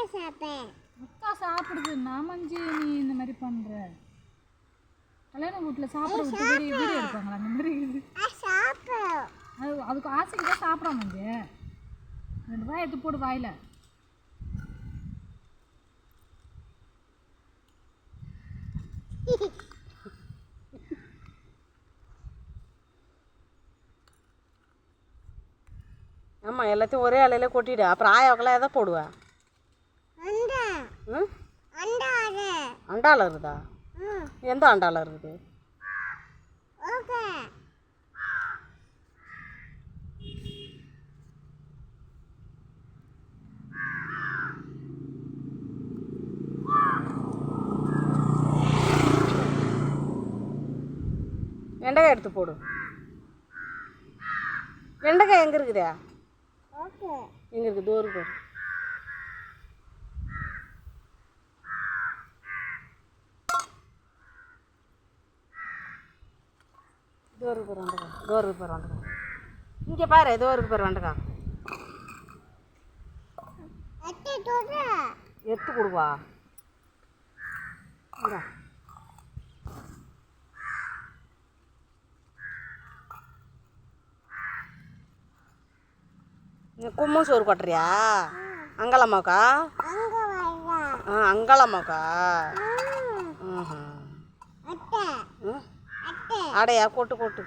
அக்கா சாப்பிடுது நான் மஞ்சி நீ இந்த மாதிரி பண்ணுற கல்யாண வீட்டில் சாப்பிட விட்டு வீடியோ எடுப்பாங்களா அந்த மாதிரி அது அதுக்கு ஆசைக்கு தான் சாப்பிடாம மஞ்சி 2 ரூபாய் எடுத்து போடு வாயில் ஆமாம் எல்லாத்தையும் ஒரே அலையில கொட்டிடு அப்புறம் ஆயாவுக்கெல்லாம் எதை போடுவேன் அண்டாவில் இருக்குதா எந்த அண்டாவில் இருக்குது வெண்டைக்காய் எடுத்து போடு வெண்டைக்காய் எங்கே இருக்குதா எங்கே இருக்குது தோறு போடு தோருக்கு பேர் வெண்டைக்காய் தோருக்கு பேர் வெண்டைக்காய் இங்கே பாரு தோருக்கு பேர் வெண்டைக்காய் எடுத்து கொடுவா இந்தா கும்மு சோறு கொட்டுறியா அங்காளம்மாக்கா அங்காளம்மாக்கா அடையா கொட்டு கொட்டு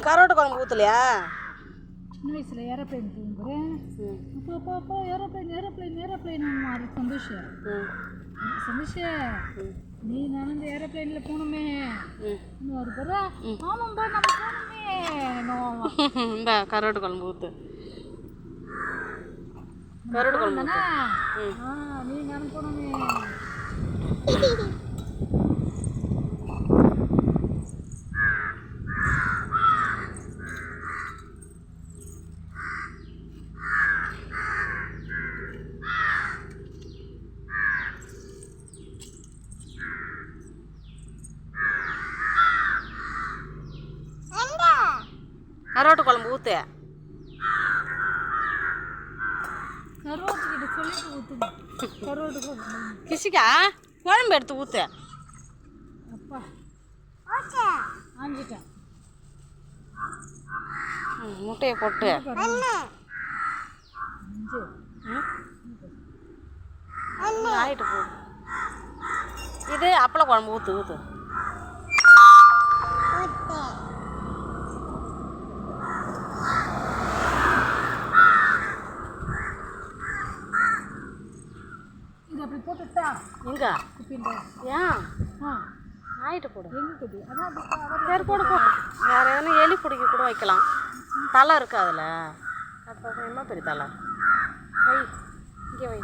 கரோட்டு குழம்பு ஊற்றலையா சின்ன வயசில் ஏரோப்ளைன் தூங்குறேன் அப்பா ஏரோப்ளைன் மாறி சந்தோஷ நீ நான் இந்த ஏரோப்ளைனில் போகணுமே ஒரு பேரா ஆமாம்பா நம்ம போகணுமே இந்த கரோட்டு குழம்பு ஊற்று கரோட்டு குழம்பு நீ நானும் போகணுமே கரோட்டு குழம்பு ஊற்று கரோட்டு சொல்லிட்டு ஊற்றுங்க கரோட்டு கிசிக்கா குழம்பு எடுத்து ஊற்று அப்பா ஆஞ்சிட்டேன் முட்டையை போட்டு ஆயிட்டு போ இது அப்பள குழம்பு ஊற்று ஊற்று அப்படி போட்டுட்டா எங்க ஏன் ஆயிட்டு போடு சரி போடு போ வேறு எதனா எலி பிடிக்க கூட வைக்கலாம் தலை இருக்கு அதில் அப்போ என்ன பெரிய தலை வை இங்கே வை